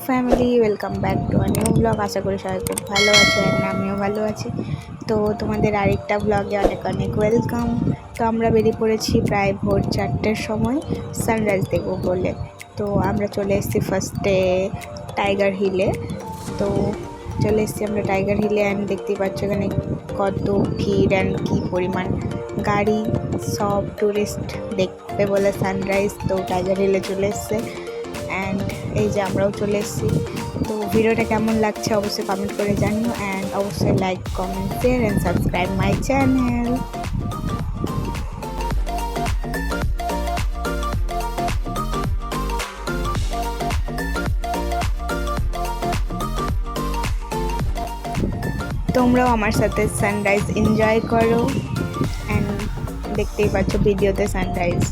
Family, welcome back to a new blog. আশা করি সবাই খুব ভালো আছে আর আমিও ভালো আছি। তো তোমাদের আরেকটা ব্লগে অনেক অনেক ওয়েলকাম। তো আমরা বেরিয়ে পড়েছি প্রায় ভোর 4টের সময় সানরাইজ দেখবো বলে। তো আমরা চলে এসেছি ফার্স্টে টাইগার হিলে। তো চলে এসেছি আমরা টাইগার হিলে অ্যান্ড দেখতেই পাচ্ছ এখানে কত ভিড় অ্যান্ড কী পরিমাণ গাড়ি, সব টুরিস্ট দেখবে বলে সানরাইজ তো টাইগার হিলে চলে এসছে। অ্যান্ড এই যে আমরাও চলে এসেছি। তো ভিডিওটা কেমন লাগছে অবশ্যই কমেন্ট করে জানিও অ্যান্ড অবশ্যই like, comment, share and subscribe my channel. তোমরাও আমার সাথে সানরাইজ এনজয় করো অ্যান্ড দেখতেই পাচ্ছ ভিডিওতে সানরাইজ।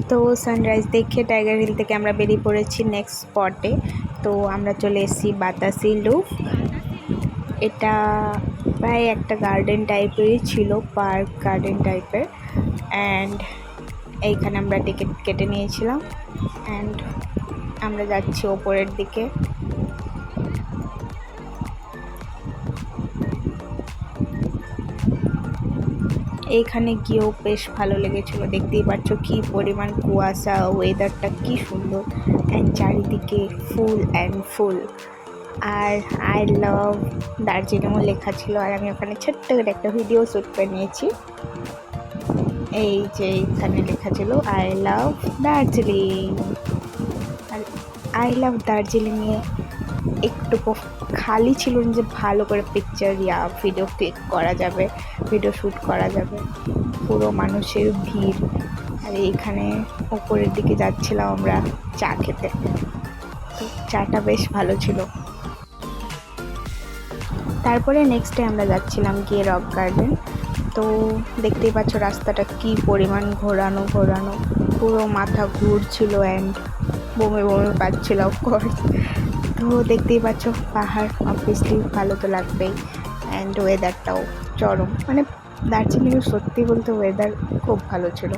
তো সানরাইজ দেখে টাইগার হিল থেকে আমরা বেরিয়ে পড়েছি নেক্সট স্পটে। তো আমরা চলে এসেছি বাতাসি লুপ। এটা প্রায় একটা গার্ডেন টাইপেরই ছিল, পার্ক গার্ডেন টাইপের। অ্যান্ড এইখানে আমরা টিকিট কেটে নিয়েছিলাম অ্যান্ড আমরা যাচ্ছি ওপরের দিকে। এইখানে গিয়েও বেশ ভালো লেগেছিল, দেখতেই পাচ্ছ কী পরিমাণ কুয়াশা, ওয়েদারটা কী সুন্দর অ্যান্ড চারিদিকে full and full. R I লাভ দার্জিলিংও লেখা ছিল আর আমি ওখানে ছোট্ট করে একটা ভিডিও শ্যুট করে নিয়েছি। এই যে এখানে লেখা ছিল আই লাভ দার্জিলিং। আর আই লাভ দার্জিলিংয়ে একটু খালি ছিল যে ভালো করে পিকচার ভিডিও ক্লিক করা যাবে, ভিডিও শ্যুট করা যাবে। পুরো মানুষের ভিড়। আর এইখানে ওপরের দিকে যাচ্ছিলাম আমরা চা খেতে। তো চাটা বেশ ভালো ছিল। তারপরে নেক্সট ডে আমরা যাচ্ছিলাম গিয়ে রক গার্ডেন। তো দেখতেই পাচ্ছ রাস্তাটা কি পরিমাণ ঘোরানো, পুরো মাথা ঘুরছিল অ্যান্ড বমি পাচ্ছিল অফকোর্স। তো দেখতেই পাচ্ছ পাহাড়, অবভিয়াসলি ভালো তো লাগবেই অ্যান্ড ওয়েদারটাও চরম, মানে দার্জিলিংয়ে সত্যি বলতে ওয়েদার খুব ভালো ছিল।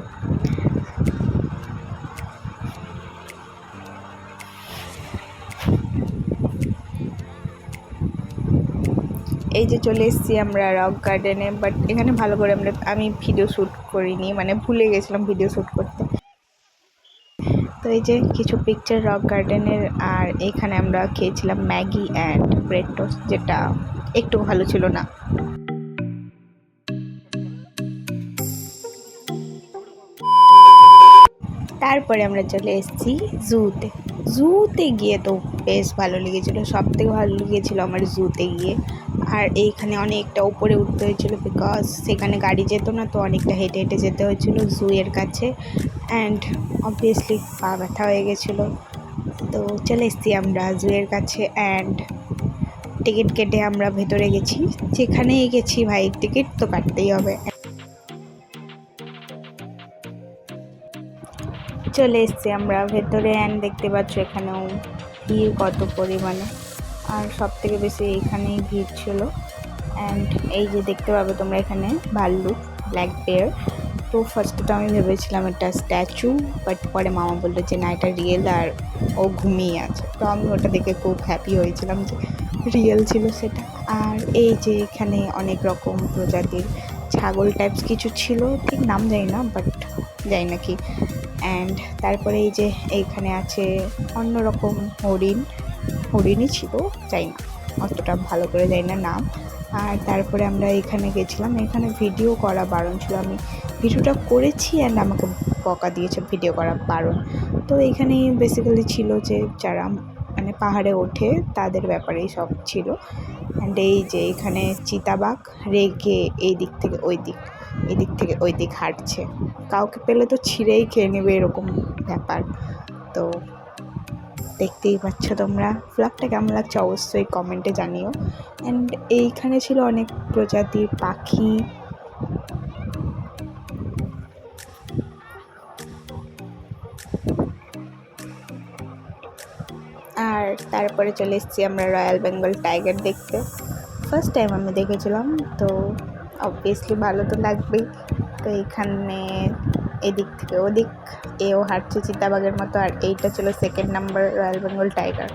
এই যে চলে এসেছি আমরা রক গার্ডেনে, বাট এখানে ভালো করে আমি ভিডিও শ্যুট করিনি, মানে ভুলে গেছিলাম ভিডিও শ্যুট করতে। তো এই যে কিছু পিকচার রক গার্ডেনের। আর এখানে আমরা খেয়েছিলাম ম্যাগি অ্যান্ড ব্রেড টোস্ট, যেটা একটু ভালো ছিল না। তারপরে আমরা চলে এসেছি জুতে গিয়ে তো বেশ ভালো লেগেছিলো, সবথেকে ভালো লেগেছিলো আমার জুতে গিয়ে। আর এইখানে অনেকটা উপরে উঠতে হয়েছিল বিকজ সেখানে গাড়ি যেত না, তো অনেকটা হেঁটে হেঁটে যেতে হয়েছিল জুয়ের কাছে অ্যান্ড অবভিয়াসলি পা ব্যথা হয়ে গেছিলো। তো চলে এসেছি আমরা জুয়ের কাছে অ্যান্ড টিকিট কেটে আমরা ভেতরে গেছি। যেখানেই গেছি ভাই টিকিট তো কাটতেই হবে। চলে এসছি আমরা ভেতরে অ্যান্ড দেখতে পাচ্ছ এখানেও ভিড় কত পরিমাণে, আর সব থেকে বেশি এইখানেই ভিড় ছিল। অ্যান্ড এই যে দেখতে পাবে তোমরা এখানে ভাল্লুক, ব্ল্যাক বেয়ার। তো ফার্স্টে তো আমি ভেবেছিলাম এটা স্ট্যাচু, বাট পরে মামা বললো যে না এটা রিয়েল আর ও ঘুমিয়ে আছে। তো আমি ওটা দেখে খুব হ্যাপি হয়েছিলাম যে রিয়েল ছিল সেটা। আর এই যে এখানে অনেক রকম প্রজাতির ছাগল টাইপস কিছু ছিল, ঠিক নাম জানি না, বাট জানি না কি। অ্যান্ড তারপরে এই যে এইখানে আছে অন্যরকম হরিণই ছিল, যাই না অতটা ভালো করে যাই না নাম। আর তারপরে আমরা এখানে গেছিলাম, এখানে ভিডিও করা বারণ ছিল, আমি ভিডিওটা করেছি অ্যান্ড আমাকে বকা দিয়েছে ভিডিও করা বারণ। তো এইখানে বেসিক্যালি ছিল যে যারা মানে পাহাড়ে ওঠে তাদের ব্যাপারেই সব ছিল। অ্যান্ড এই যে এখানে চিতাবাঘ রেগে এই দিক থেকে ওই দিক হাঁটছে, কাউকে পেলে তো ছিঁড়েই খেয়ে নেবে এরকম ব্যাপার। তো দেখতেই পাচ্ছ তোমরা। ব্লগটা কেমন লাগছে অবশ্যই কমেন্টে জানিও। অ্যান্ড এইখানে ছিল অনেক প্রজাতির পাখি। আর তারপরে চলে এসেছি আমরা রয়্যাল বেঙ্গল টাইগার দেখতে। ফার্স্ট টাইম আমি দেখেছিলাম, তো অবভিয়াসলি ভালো তো লাগবেই। তো এখানে এদিক থেকে ওদিক এও হাঁটছে চিতাবাঘের মতো, আর এইটা ছিল second number royal Bengal tiger.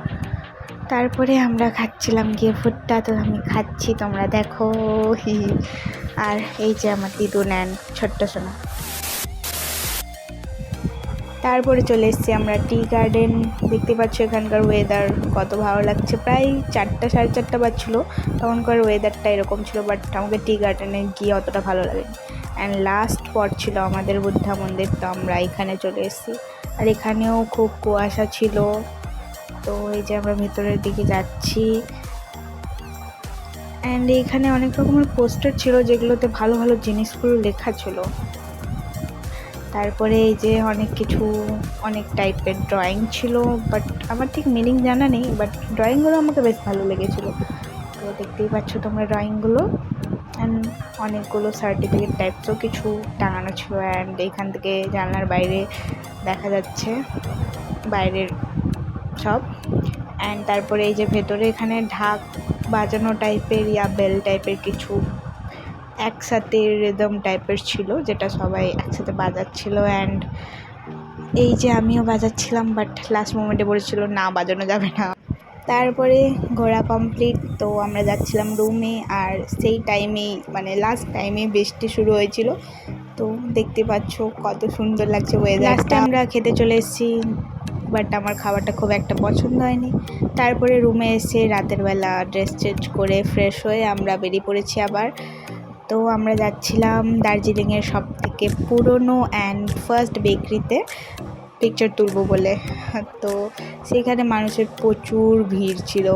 তারপরে আমরা খাচ্ছিলাম গিয়ে ফুডটা, তো আমি খাচ্ছি, তোমরা দেখো। আর এই যে আমার দিদুন অ্যান্ড ছোট্ট সোনা। তারপরে চলে এসেছি আমরা টি গার্ডেন। দেখতে পাচ্ছ এখানকার ওয়েদার কত ভালো লাগছে। প্রায় 4টা সাড়ে 4টা বাজছিলো, তখনকার ওয়েদারটা এরকম ছিল, বাট আমাকে টি গার্ডেনে গিয়ে অতটা ভালো লাগে। অ্যান্ড লাস্ট স্পট ছিল আমাদের বুদ্ধা মন্দির, তো আমরা এখানে চলে এসেছি। আর এখানেও খুব কুয়াশা ছিল। তো এই যে আমরা ভেতরের দিকে যাচ্ছি, অ্যান্ড এখানে অনেক রকমের পোস্টার ছিল যেগুলোতে ভালো ভালো জিনিসগুলো লেখা ছিল। তারপরে এই যে অনেক টাইপের ড্রয়িং ছিল, বাট আমার ঠিক মিনিং জানা নেই, বাট ড্রয়িংগুলো আমাকে বেশ ভালো লেগেছিলো। তো দেখতেই পাচ্ছ তোমরা ড্রয়িংগুলো। অ্যান্ড অনেকগুলো সার্টিফিকেট টাইপসও কিছু টাঙানো ছিল। অ্যান্ড এখান থেকে জানলার বাইরে দেখা যাচ্ছে বাইরের সব। অ্যান্ড তারপরে এই যে ভেতরে এখানে ঢাক বাজানো টাইপের বেল টাইপের কিছু একসাথে রিদম টাইপের ছিল, যেটা সবাই একসাথে বাজাচ্ছিল। অ্যান্ড এই যে আমিও বাজাচ্ছিলাম, বাট লাস্ট মোমেন্টে বলেছিল না বাজানো যাবে না। তারপরে ঘোরা কমপ্লিট, তো আমরা যাচ্ছিলাম রুমে। আর সেই টাইমেই লাস্ট টাইমে বৃষ্টি শুরু হয়েছিল, তো দেখতে পাচ্ছ কত সুন্দর লাগছে ওয়েদার। লাস্টে আমরা খেতে চলে এসেছি, বাট আমার খাবারটা খুব একটা পছন্দ হয়নি। তারপরে রুমে এসে রাতের বেলা ড্রেস চেঞ্জ করে ফ্রেশ হয়ে আমরা বেরিয়ে পড়েছি আবার। তো আমরা যাচ্ছিলাম দার্জিলিংয়ের সবথেকে পুরনো অ্যান্ড ফার্স্ট বেকারিতে পিকচার তুলবো বলে। তো সেখানে মানুষের প্রচুর ভিড় ছিল,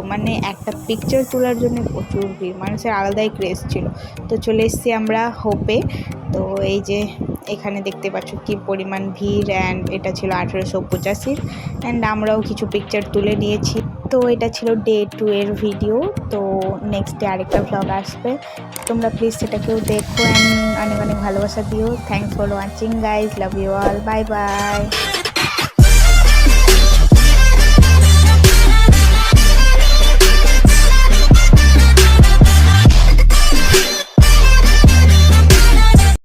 একটা পিকচার তোলার জন্য প্রচুর ভিড়, মানুষের আলাদাই ক্রেজ ছিল। তো চলে এসেছি আমরা হোপে। তো এই যে এখানে দেখতে পাচ্ছ কি পরিমাণ ভিড়। অ্যান্ড এটা ছিল 1885, অ্যান্ড আমরাও কিছু পিকচার তুলে নিয়েছি। তো এটা ছিল ডে 2 এর ভিডিও। তো নেক্সট ডে আরেকটা ভ্লগ আসবে, তোমরা প্লিজ সেটাকেও দেখো। অ্যান্ড অনেক অনেক ভালোবাসা দিও। Thanks for watching guys, love you all, bye by.